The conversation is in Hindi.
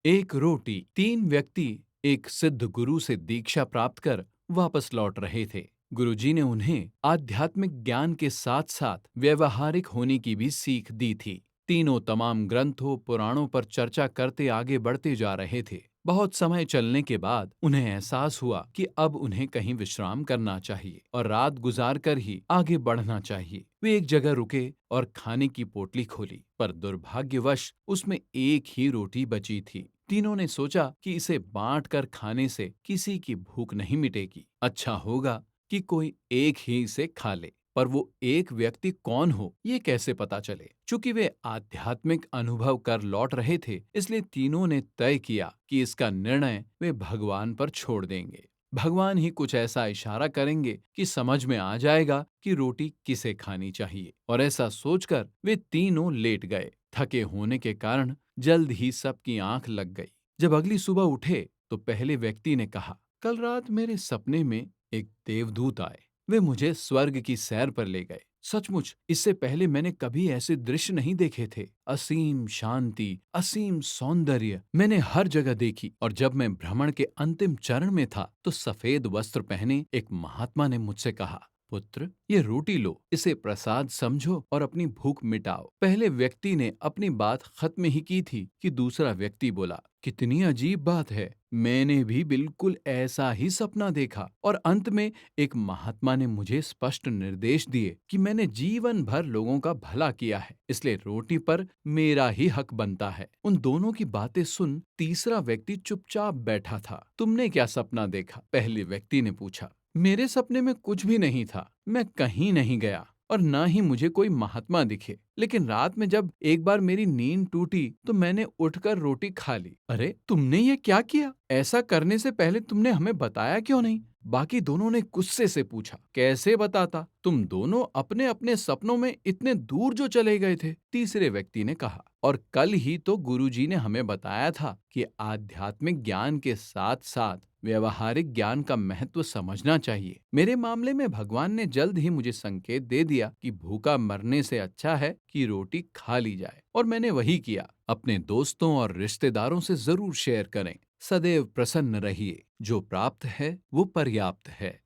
एक रोटी। तीन व्यक्ति एक सिद्ध गुरु से दीक्षा प्राप्त कर वापस लौट रहे थे। गुरुजी ने उन्हें आध्यात्मिक ज्ञान के साथ साथ व्यवहारिक होने की भी सीख दी थी। तीनों तमाम ग्रंथों पुराणों पर चर्चा करते आगे बढ़ते जा रहे थे। बहुत समय चलने के बाद उन्हें एहसास हुआ कि अब उन्हें कहीं विश्राम करना चाहिए और रात गुजार कर ही आगे बढ़ना चाहिए। वे एक जगह रुके और खाने की पोटली खोली, पर दुर्भाग्यवश उसमें एक ही रोटी बची थी। तीनों ने सोचा कि इसे बांट कर खाने से किसी की भूख नहीं मिटेगी। अच्छा होगा कि कोई एक ही इसे खा ले। पर वो एक व्यक्ति कौन हो, ये कैसे पता चले? चूंकि वे आध्यात्मिक अनुभव कर लौट रहे थे, इसलिए तीनों ने तय किया कि इसका निर्णय वे भगवान पर छोड़ देंगे। भगवान ही कुछ ऐसा इशारा करेंगे कि समझ में आ जाएगा कि रोटी किसे खानी चाहिए। और ऐसा सोचकर वे तीनों लेट गए। थके होने के कारण जल्द ही सबकी आंख लग गई। जब अगली सुबह उठे तो पहले व्यक्ति ने कहा, कल रात मेरे सपने में एक देवदूत आए। वे मुझे स्वर्ग की सैर पर ले गए। सचमुच इससे पहले मैंने कभी ऐसे दृश्य नहीं देखे थे। असीम शांति, असीम सौंदर्य मैंने हर जगह देखी। और जब मैं भ्रमण के अंतिम चरण में था तो सफेद वस्त्र पहने एक महात्मा ने मुझसे कहा, पुत्र, ये रोटी लो, इसे प्रसाद समझो और अपनी भूख मिटाओ। पहले व्यक्ति ने अपनी बात खत्म ही की थी कि दूसरा व्यक्ति बोला, कितनी अजीब बात है, मैंने भी बिल्कुल ऐसा ही सपना देखा। और अंत में एक महात्मा ने मुझे स्पष्ट निर्देश दिए कि मैंने जीवन भर लोगों का भला किया है, इसलिए रोटी पर मेरा ही हक बनता है। उन दोनों की बातें सुन तीसरा व्यक्ति चुपचाप बैठा था। तुमने क्या सपना देखा? पहले व्यक्ति ने पूछा। मेरे सपने में कुछ भी नहीं था। मैं कहीं नहीं गया और ना ही मुझे कोई महात्मा दिखे। लेकिन रात में जब एक बार मेरी नींद टूटी तो मैंने उठकर रोटी खा ली। अरे, तुमने ये क्या किया? ऐसा करने से पहले तुमने हमें बताया क्यों नहीं? बाकी दोनों ने गुस्से से पूछा। कैसे बताता? तुम दोनों अपने अपने सपनों में इतने दूर जो चले गए थे। तीसरे व्यक्ति ने कहा, और कल ही तो गुरुजी ने हमें बताया था कि आध्यात्मिक ज्ञान के साथ साथ व्यवहारिक ज्ञान का महत्व समझना चाहिए। मेरे मामले में भगवान ने जल्द ही मुझे संकेत दे दिया कि भूखा मरने से अच्छा है कि रोटी खा ली जाए, और मैंने वही किया। अपने दोस्तों और रिश्तेदारों से जरूर शेयर करें। सदैव प्रसन्न रहिए। जो प्राप्त है वो पर्याप्त है।